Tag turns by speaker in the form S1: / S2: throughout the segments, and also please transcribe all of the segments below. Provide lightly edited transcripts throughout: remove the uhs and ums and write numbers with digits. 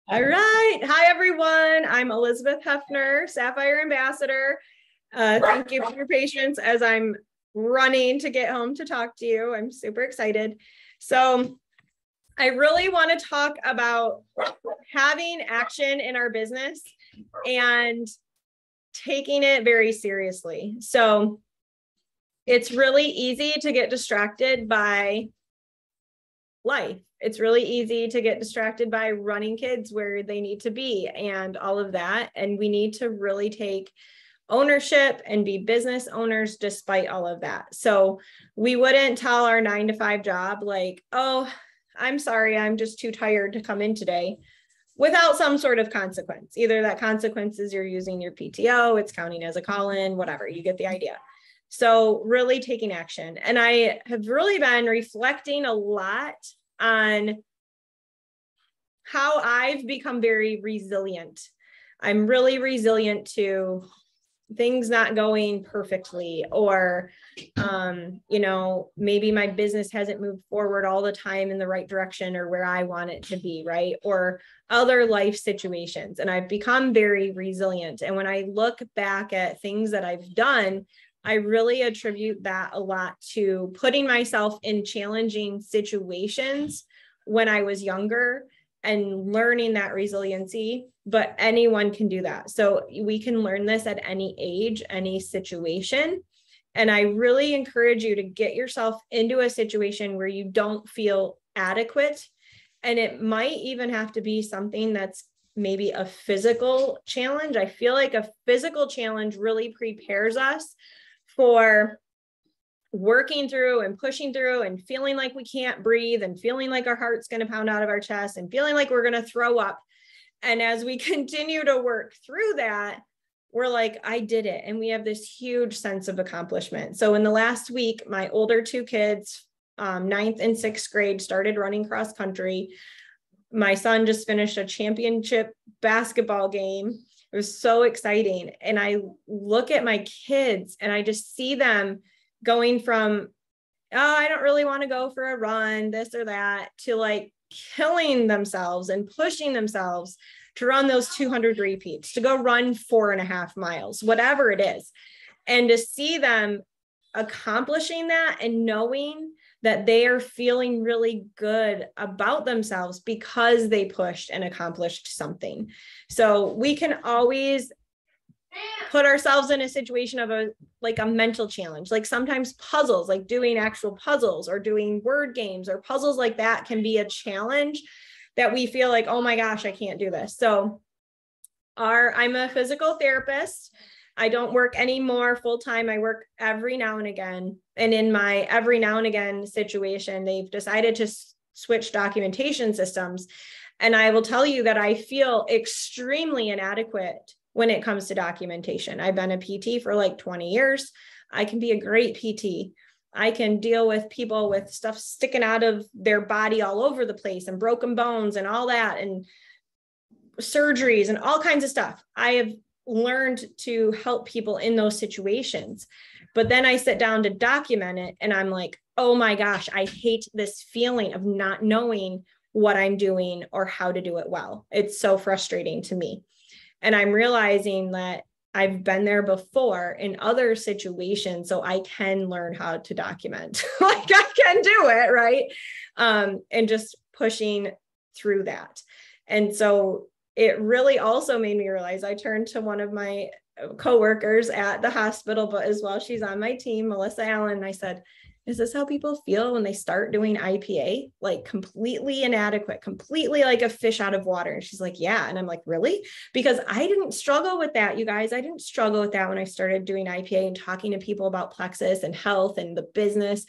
S1: All right. Hi, everyone. I'm Eilers-Heffner, Sapphire Ambassador. Thank you for your patience as I'm running to get home to talk to you. I'm super excited. So I really want to talk about having action in our business and taking it very seriously. So it's really easy to get distracted by life. It's really easy to get distracted by running kids where they need to be and all of that. And we need to really take ownership and be business owners despite all of that. So we wouldn't tell our 9-to-5 job like, oh, I'm sorry, I'm just too tired to come in today, without some sort of consequence. Either that consequence is you're using your PTO, it's counting as a call-in, whatever, you get the idea. So really taking action. And I have really been reflecting a lot on how I've become very resilient. I'm really resilient to things not going perfectly, or, maybe my business hasn't moved forward all the time in the right direction or where I want it to be, right? Or other life situations. And I've become very resilient. And when I look back at things that I've done, I really attribute that a lot to putting myself in challenging situations when I was younger and learning that resiliency. But anyone can do that. So we can learn this at any age, any situation. And I really encourage you to get yourself into a situation where you don't feel adequate. And it might even have to be something that's maybe a physical challenge. I feel like a physical challenge really prepares us for working through and pushing through and feeling like we can't breathe and feeling like our heart's going to pound out of our chest and feeling like we're going to throw up. And as we continue to work through that, we're like, I did it. And we have this huge sense of accomplishment. So in the last week, my older two kids, 9th and 6th grade, started running cross country. My son just finished a championship basketball game. It was so exciting. And I look at my kids and I just see them going from, oh, I don't really want to go for a run, this or that, to like killing themselves and pushing themselves to run those 200 repeats, to go run 4.5 miles, whatever it is. And to see them accomplishing that and knowing that they are feeling really good about themselves because they pushed and accomplished something. So we can always put ourselves in a situation of a mental challenge. Like sometimes puzzles, like doing actual puzzles or doing word games or puzzles like that can be a challenge that we feel like, oh my gosh, I can't do this. So I'm a physical therapist. I don't work anymore full-time. I work every now and again. And in my every now and again situation, they've decided to switch documentation systems. And I will tell you that I feel extremely inadequate when it comes to documentation. I've been a PT for like 20 years. I can be a great PT. I can deal with people with stuff sticking out of their body all over the place and broken bones and all that and surgeries and all kinds of stuff. I have learned to help people in those situations. But then I sit down to document it and I'm like, oh my gosh, I hate this feeling of not knowing what I'm doing or how to do it well. It's so frustrating to me. And I'm realizing that I've been there before in other situations, so I can learn how to document. Like I can do it, right? And just pushing through that. And so it really also made me realize, I turned to one of my coworkers at the hospital, but as well, she's on my team, Melissa Allen, and I said, is this how people feel when they start doing IPA? Like completely inadequate, completely like a fish out of water. And she's like, yeah. And I'm like, really? Because I didn't struggle with that, you guys. I didn't struggle with that when I started doing IPA and talking to people about plexus and health and the business.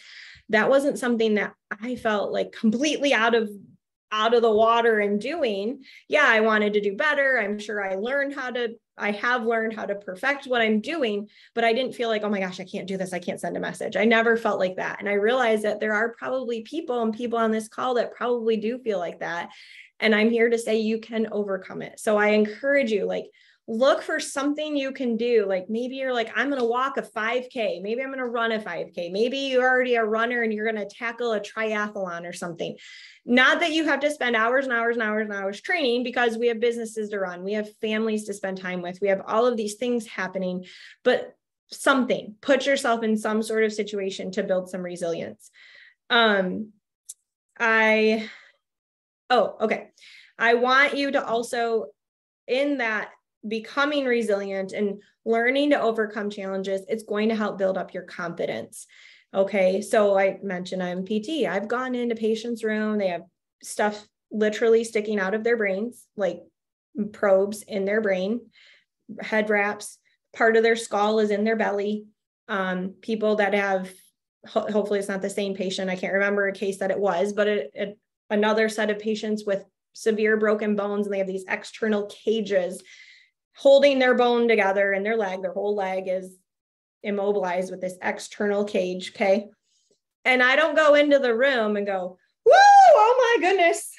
S1: That wasn't something that I felt like completely out of the water and doing. Yeah, I wanted to do better. I'm sure I have learned how to perfect what I'm doing, but I didn't feel like, oh my gosh, I can't do this. I can't send a message. I never felt like that. And I realized that there are probably people on this call that probably do feel like that. And I'm here to say you can overcome it. So I encourage you, like, look for something you can do. Like maybe you're like, I'm going to walk a 5K. Maybe I'm going to run a 5K. Maybe you're already a runner and you're going to tackle a triathlon or something. Not that you have to spend hours and hours and hours and hours training, because we have businesses to run. We have families to spend time with. We have all of these things happening, but something, put yourself in some sort of situation to build some resilience. Okay. I want you to also, in that becoming resilient and learning to overcome challenges, it's going to help build up your confidence. Okay. So I mentioned I'm PT. I've gone into patients' room. They have stuff literally sticking out of their brains, like probes in their brain, head wraps, part of their skull is in their belly. People that have, hopefully it's not the same patient. I can't remember a case that it was, but another set of patients with severe broken bones, and they have these external cages holding their bone together in their leg. Their whole leg is immobilized with this external cage. Okay. And I don't go into the room and go, woo, oh my goodness,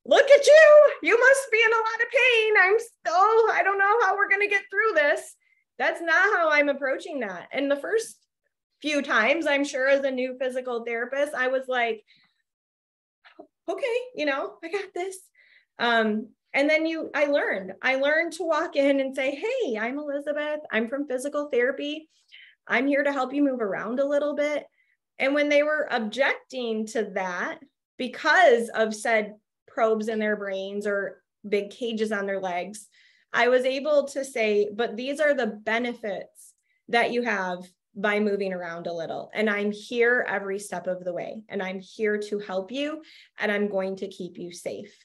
S1: look at you. You must be in a lot of pain. I don't know how we're going to get through this. That's not how I'm approaching that. And the first few times, I'm sure as a new physical therapist, I was like, okay, I got this. And then I learned to walk in and say, hey, I'm Elizabeth. I'm from physical therapy. I'm here to help you move around a little bit. And when they were objecting to that because of said probes in their brains or big cages on their legs, I was able to say, but these are the benefits that you have by moving around a little. And I'm here every step of the way. And I'm here to help you. And I'm going to keep you safe.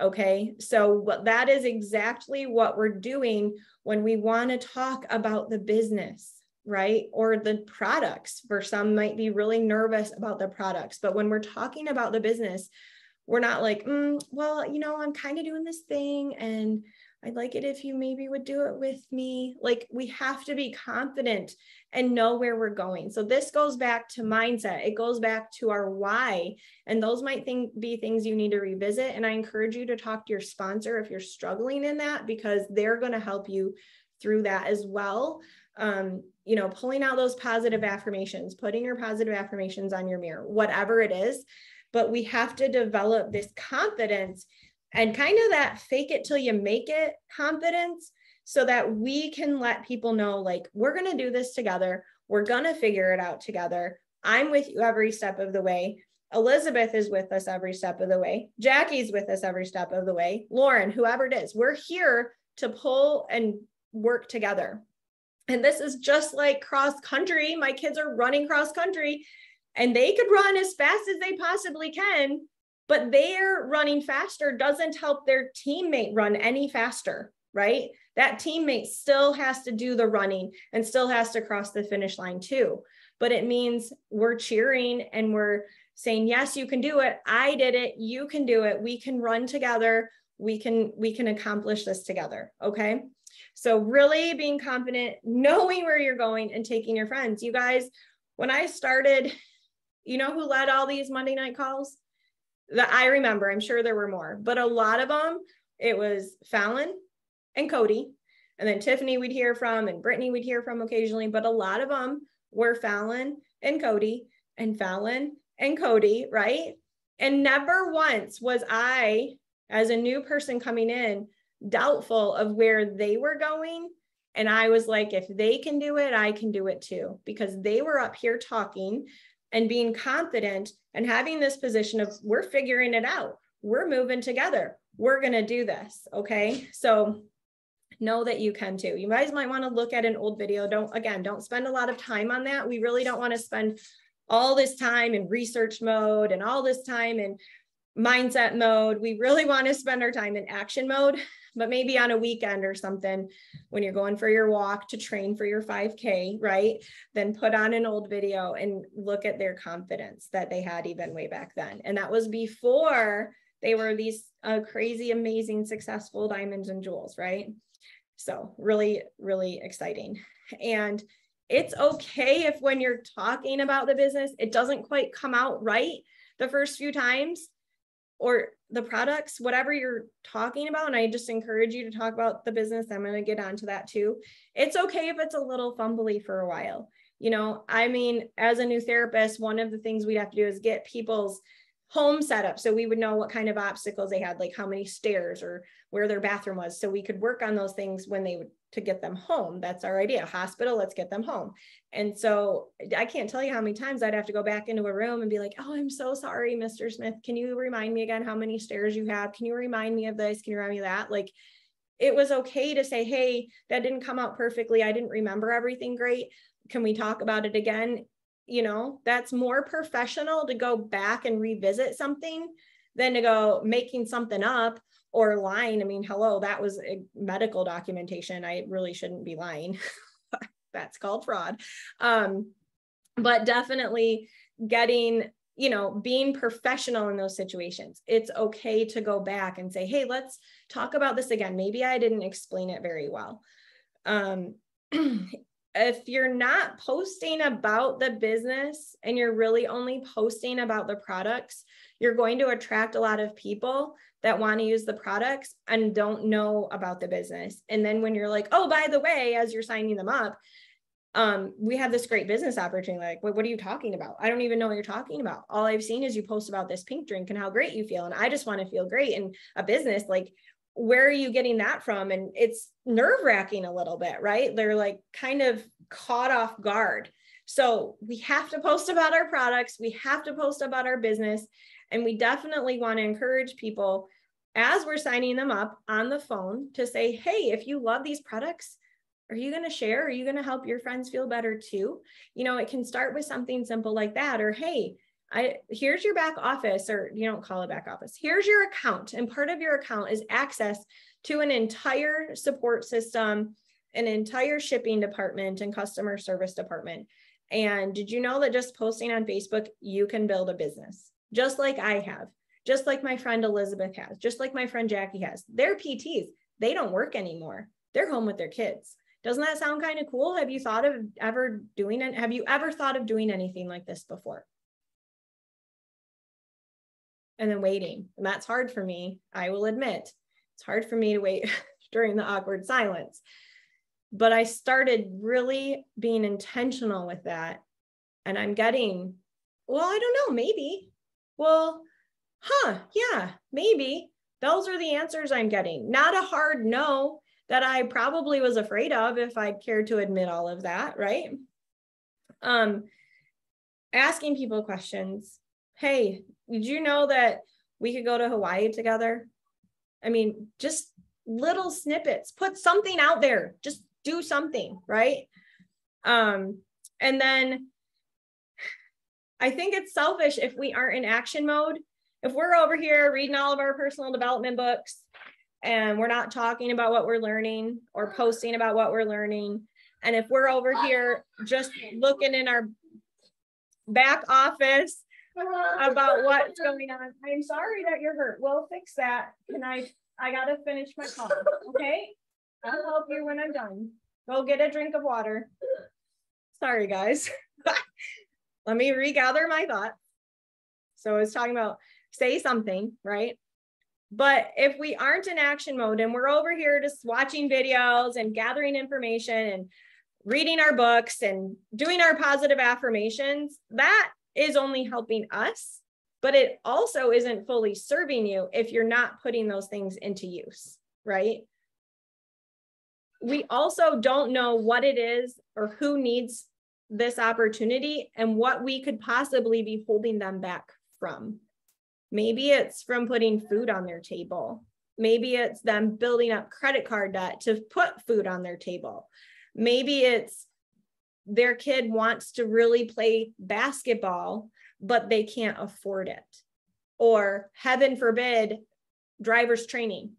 S1: Okay. So that is exactly what we're doing when we want to talk about the business, right? Or the products. For some might be really nervous about the products, but when we're talking about the business, we're not like, well, I'm kind of doing this thing and I'd like it if you maybe would do it with me. Like, we have to be confident and know where we're going. So this goes back to mindset. It goes back to our why. And those might be things you need to revisit. And I encourage you to talk to your sponsor if you're struggling in that, because they're going to help you through that as well. Pulling out those positive affirmations, putting your positive affirmations on your mirror, whatever it is. But we have to develop this confidence and kind of that fake it till you make it confidence, so that we can let people know, like, we're going to do this together. We're going to figure it out together. I'm with you every step of the way. Elizabeth is with us every step of the way. Jackie's with us every step of the way. Lauren, whoever it is, we're here to pull and work together. And this is just like cross country. My kids are running cross country and they could run as fast as they possibly can, but their running faster doesn't help their teammate run any faster, right? That teammate still has to do the running and still has to cross the finish line too. But it means we're cheering and we're saying, yes, you can do it. I did it. You can do it. We can run together. We can accomplish this together. Okay. So really being confident, knowing where you're going and taking your friends. You guys, when I started, who led all these Monday night calls? That I remember, I'm sure there were more, but a lot of them, it was Fallon and Cody, and then Tiffany we'd hear from, and Brittany we'd hear from occasionally, but a lot of them were Fallon and Cody and Fallon and Cody, right? And never once was I, as a new person coming in, doubtful of where they were going. And I was like, if they can do it, I can do it too, because they were up here talking and being confident and having this position of, we're figuring it out. We're moving together. We're going to do this. Okay. So know that you can too. You guys might want to look at an old video. Don't spend a lot of time on that. We really don't want to spend all this time in research mode and all this time in mindset mode. We really want to spend our time in action mode, but maybe on a weekend or something when you're going for your walk to train for your 5K, right? Then put on an old video and look at their confidence that they had even way back then. And that was before they were these crazy, amazing, successful diamonds and jewels, right? So really, really exciting. And it's okay if when you're talking about the business, it doesn't quite come out right the first few times. or the products, whatever you're talking about. And I just encourage you to talk about the business. I'm going to get onto that too. It's okay if it's a little fumbly for a while. You know, I mean, as a new therapist, one of the things we have to do is get people's home set up. So we would know what kind of obstacles they had, like how many stairs or where their bathroom was. So we could work on those things when they would, to get them home. That's our idea. Hospital, let's get them home. And so I can't tell you how many times I'd have to go back into a room and be like, oh, I'm so sorry, Mr. Smith. Can you remind me again how many stairs you have? Can you remind me of this? Can you remind me of that? Like, it was okay to say, hey, that didn't come out perfectly. I didn't remember everything great. Can we talk about it again? You know, that's more professional to go back and revisit something than to go making something up or lying. I mean, hello, that was a medical documentation. I really shouldn't be lying. That's called fraud. But definitely getting, you know, being professional in those situations. It's okay to go back and say, hey, let's talk about this again. Maybe I didn't explain it very well. If you're not posting about the business and you're really only posting about the products, you're going to attract a lot of people that want to use the products and don't know about the business. And then when you're like, oh, by the way, as you're signing them up, we have this great business opportunity. Like, what are you talking about? I don't even know what you're talking about. All I've seen is you post about this pink drink and how great you feel. And I just want to feel great in a business. Like, where are you getting that from? And it's nerve-wracking a little bit, right? They're like kind of caught off guard. So we have to post about our products. We have to post about our business. And we definitely want to encourage people as we're signing them up on the phone to say, hey, if you love these products, are you going to share? Are you going to help your friends feel better too? You know, it can start with something simple like that. Or, hey, here's your back office, or you don't call it back office. Here's your account. And part of your account is access to an entire support system, an entire shipping department and customer service department. And did you know that just posting on Facebook, you can build a business just like I have, just like my friend Elizabeth has, just like my friend Jackie has. They're PTs. They don't work anymore. They're home with their kids. Doesn't that sound kind of cool? Have you ever thought of doing anything like this before? And then waiting. And that's hard for me. I will admit, it's hard for me to wait during the awkward silence. But I started really being intentional with that. And I'm getting, well, I don't know, maybe. Well, yeah, maybe. Those are the answers I'm getting. Not a hard no that I probably was afraid of if I cared to admit all of that, right? Asking people questions. Hey, did you know that we could go to Hawaii together? I mean, just little snippets, put something out there, just do something, right? And then I think it's selfish if we aren't in action mode. If we're over here reading all of our personal development books and we're not talking about what we're learning or posting about what we're learning, and if we're over here just looking in our back office about what's going on, I'm sorry that you're hurt. We'll fix that. I gotta finish my call, okay? I'll help you when I'm done. Go get a drink of water. Sorry, guys. Let me regather my thoughts. So I was talking about say something, right? But if we aren't in action mode and we're over here just watching videos and gathering information and reading our books and doing our positive affirmations, that is only helping us, but it also isn't fully serving you if you're not putting those things into use, right? We also don't know what it is or who needs this opportunity and what we could possibly be holding them back from. Maybe it's from putting food on their table. Maybe it's them building up credit card debt to put food on their table. Maybe it's their kid wants to really play basketball, but they can't afford it. Or heaven forbid, driver's training.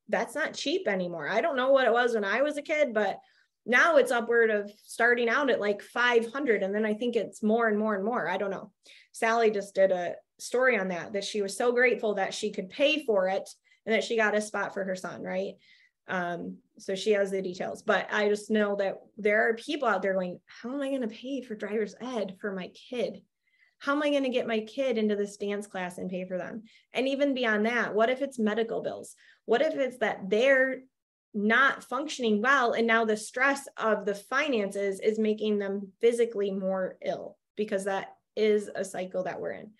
S1: That's not cheap anymore. I don't know what it was when I was a kid, but now it's upward of starting out at like 500. And then I think it's more and more and more. I don't know. Sally just did a story on that she was so grateful that she could pay for it and that she got a spot for her son, right? So she has the details, but I just know that there are people out there going, how am I going to pay for driver's ed for my kid? How am I going to get my kid into this dance class and pay for them? And even beyond that, what if it's medical bills? What if it's that they're not functioning well, and now the stress of the finances is making them physically more ill, because that is a cycle that we're in.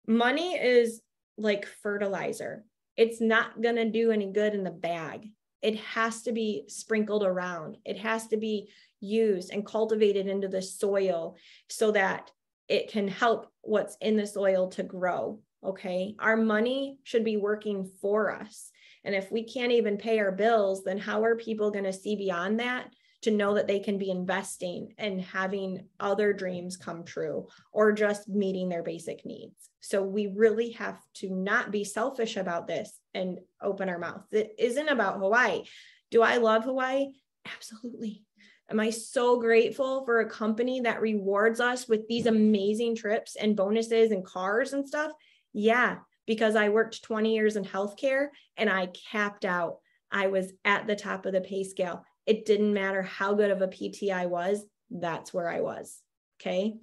S1: Money is like fertilizer. It's not going to do any good in the bag. It has to be sprinkled around. It has to be used and cultivated into the soil so that it can help what's in the soil to grow. Okay. Our money should be working for us. And if we can't even pay our bills, then how are people going to see beyond that to know that they can be investing and having other dreams come true, or just meeting their basic needs? So we really have to not be selfish about this and open our mouth. It isn't about Hawaii. Do I love Hawaii? Absolutely. Am I so grateful for a company that rewards us with these amazing trips and bonuses and cars and stuff? Yeah, because I worked 20 years in healthcare and I capped out. I was at the top of the pay scale. It didn't matter how good of a PT I was. That's where I was. Okay.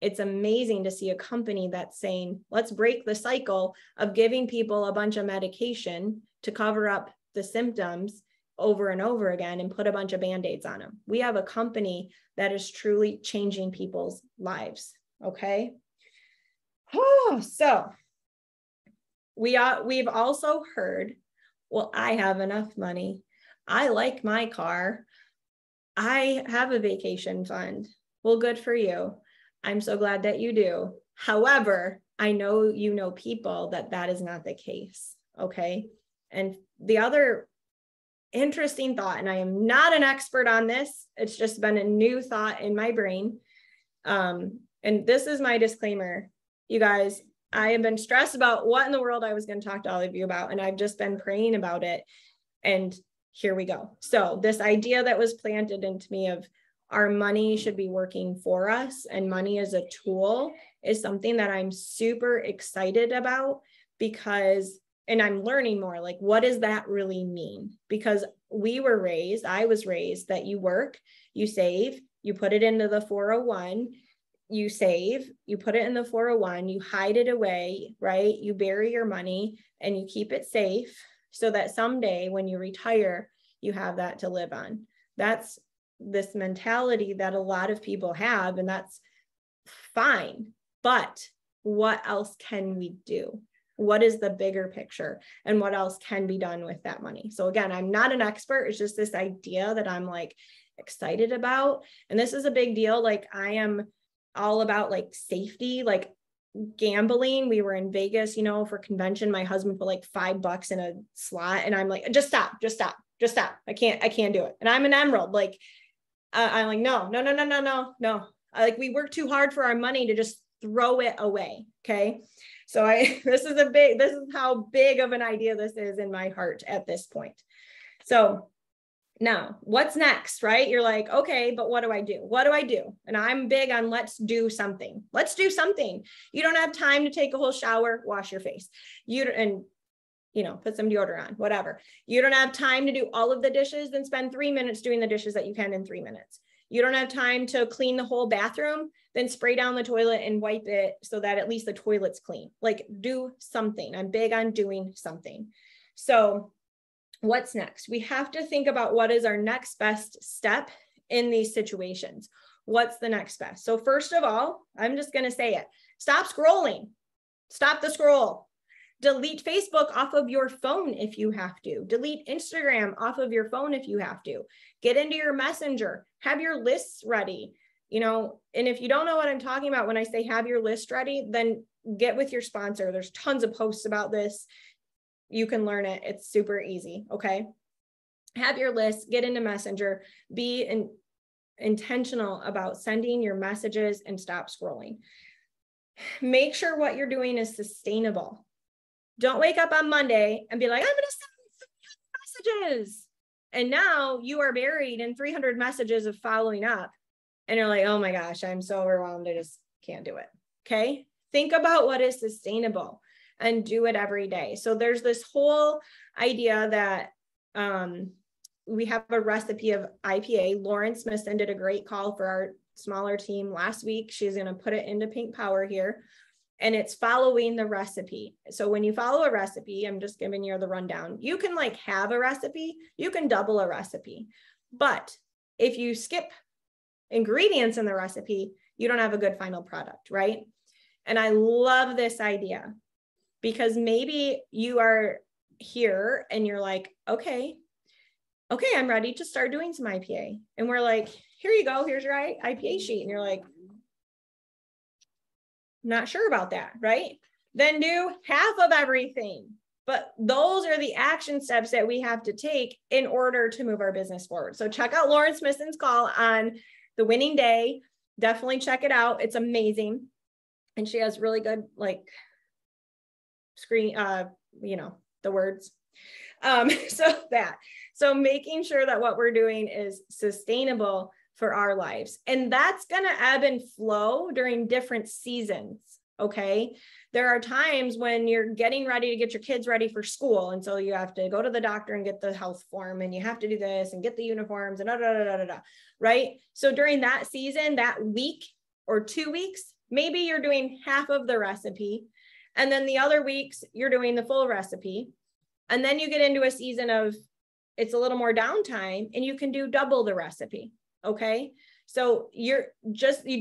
S1: It's amazing to see a company that's saying, let's break the cycle of giving people a bunch of medication to cover up the symptoms over and over again and put a bunch of Band-Aids on them. We have a company that is truly changing people's lives. Okay. Oh, so we've also heard, well, I have enough money. I like my car. I have a vacation fund. Well, good for you. I'm so glad that you do. However, I know you know people that is not the case. Okay. And the other interesting thought, and I am not an expert on this, it's just been a new thought in my brain. And this is my disclaimer. You guys, I have been stressed about what in the world I was going to talk to all of you about, and I've just been praying about it. And here we go. So this idea that was planted into me of our money should be working for us, and money as a tool, is something that I'm super excited about, because, and I'm learning more, like, what does that really mean? Because I was raised that you work, you save, you put it into the 401, you save, you put it in the 401, you hide it away, right? You bury your money and you keep it safe so that someday when you retire, you have that to live on. That's this mentality that a lot of people have, and that's fine. But what else can we do? What is the bigger picture, and what else can be done with that money? So again, I'm not an expert. It's just this idea that I'm like excited about. And this is a big deal. Like, I am all about like safety, like gambling. We were in Vegas, for convention. My husband put like $5 in a slot, and I'm like, just stop. I can't do it. And I'm an emerald. Like, I'm like, no. Like, we work too hard for our money to just throw it away. Okay. So this is how big of an idea this is in my heart at this point. So now what's next, right? You're like, okay, but what do I do? And I'm big on let's do something. You don't have time to take a whole shower, wash your face. Put some deodorant on, whatever. You don't have time to do all of the dishes, then spend 3 minutes doing the dishes that you can in 3 minutes. You don't have time to clean the whole bathroom, then spray down the toilet and wipe it so that at least the toilet's clean. Like, do something. I'm big on doing something. So what's next? We have to think about what is our next best step in these situations. What's the next best? So first of all, I'm just going to say it. Stop scrolling. Stop the scroll. Delete Facebook off of your phone if you have to. Delete Instagram off of your phone if you have to. Get into your messenger. Have your lists ready. And if you don't know what I'm talking about when I say have your list ready, then get with your sponsor. There's tons of posts about this. You can learn it. It's super easy. Okay. Have your list, get into Messenger, be intentional about sending your messages, and stop scrolling. Make sure what you're doing is sustainable. Don't wake up on Monday and be like, I'm going to send messages. And now you are buried in 300 messages of following up. And you're like, oh my gosh, I'm so overwhelmed. I just can't do it. Okay. Think about what is sustainable and do it every day. So there's this whole idea that we have a recipe of IPA. Lauren Smithson did a great call for our smaller team last week. She's going to put it into Pink Power here. And it's following the recipe. So when you follow a recipe, I'm just giving you the rundown. You can like have a recipe, you can double a recipe. But if you skip ingredients in the recipe, you don't have a good final product, right? And I love this idea because maybe you are here and you're like, okay, I'm ready to start doing some IPA. And we're like, here you go, here's your IPA sheet. And you're like, not sure about that, right? Then do half of everything. But those are the action steps that we have to take in order to move our business forward. So check out Lauren Smithson's call on the winning day. Definitely check it out. It's amazing. And she has really good like screen, the words. So making sure that what we're doing is sustainable for our lives. And that's going to ebb and flow during different seasons. Okay. There are times when you're getting ready to get your kids ready for school. And so you have to go to the doctor and get the health form, and you have to do this and get the uniforms and right? So during that season, that week or 2 weeks, maybe you're doing half of the recipe. And then the other weeks you're doing the full recipe. And then you get into a season of it's a little more downtime and you can do double the recipe. Okay. So you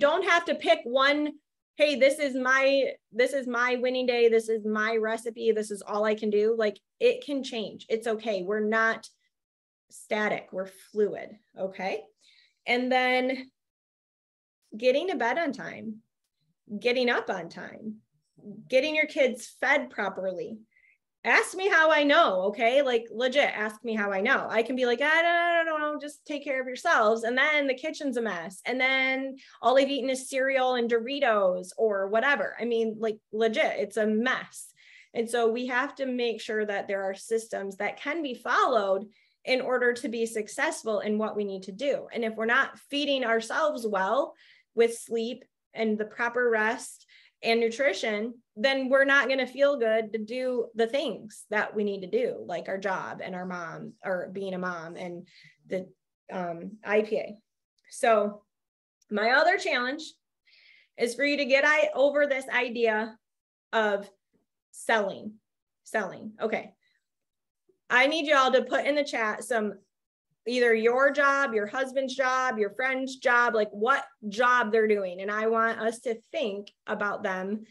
S1: don't have to pick one. Hey, this is my winning day. This is my recipe. This is all I can do. Like, it can change. It's okay. We're not static. We're fluid. Okay. And then getting to bed on time, getting up on time, getting your kids fed properly. Ask me how I know. Okay. Like, legit, ask me how I know. I can be like, I don't know, just take care of yourselves. And then the kitchen's a mess. And then all they've eaten is cereal and Doritos or whatever. I mean, like, legit, it's a mess. And so we have to make sure that there are systems that can be followed in order to be successful in what we need to do. And if we're not feeding ourselves well with sleep and the proper rest and nutrition, then we're not going to feel good to do the things that we need to do, like our job and our mom, or being a mom and the IPA. So my other challenge is for you to get over this idea of selling. Okay. I need y'all to put in the chat some, either your job, your husband's job, your friend's job, like what job they're doing. And I want us to think about them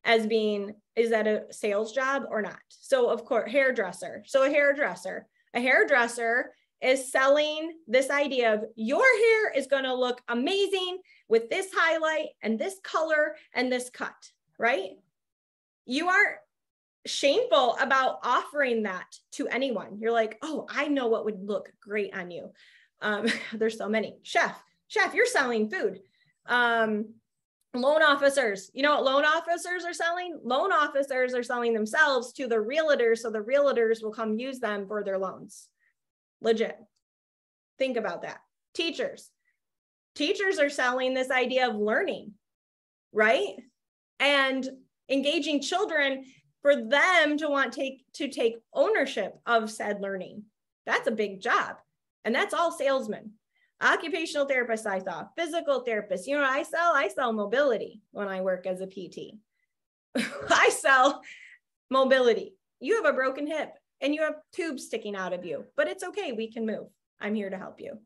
S1: as being, is that a sales job or not? So of course, hairdresser. So a hairdresser is selling this idea of your hair is going to look amazing with this highlight and this color and this cut, right? You aren't shameful about offering that to anyone. You're like, oh, I know what would look great on you. There's so many. Chef, you're selling food. Loan officers, you know what loan officers are selling? Loan officers are selling themselves to the realtors, so the realtors will come use them for their loans. Legit. Think about that. Teachers are selling this idea of learning, right? And engaging children for them to want to take ownership of said learning. That's a big job. And that's all salesmen. Occupational therapists, I saw, physical therapists. You know what I sell mobility when I work as a PT. I sell mobility. You have a broken hip and you have tubes sticking out of you, but it's okay. We can move. I'm here to help you.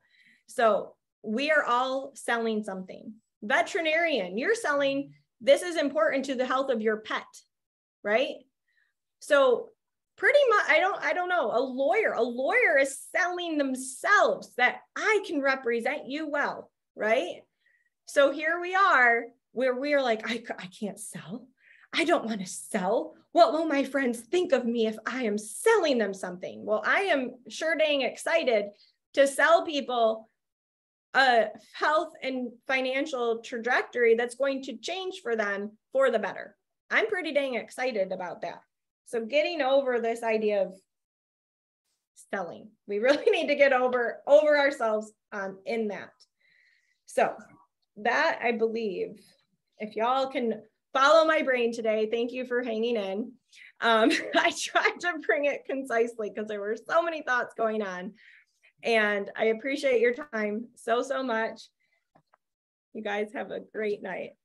S1: So we are all selling something. Veterinarian, you're selling, this is important to the health of your pet, right? So pretty much, I don't know, a lawyer is selling themselves that I can represent you well, right? So here we are, where we are like, I can't sell. I don't want to sell. What will my friends think of me if I am selling them something? Well, I am sure dang excited to sell people a health and financial trajectory that's going to change for them for the better. I'm pretty dang excited about that. So getting over this idea of selling, we really need to get over ourselves in that. So that, I believe, if y'all can follow my brain today, thank you for hanging in. I tried to bring it concisely because there were so many thoughts going on, and I appreciate your time so much. You guys have a great night.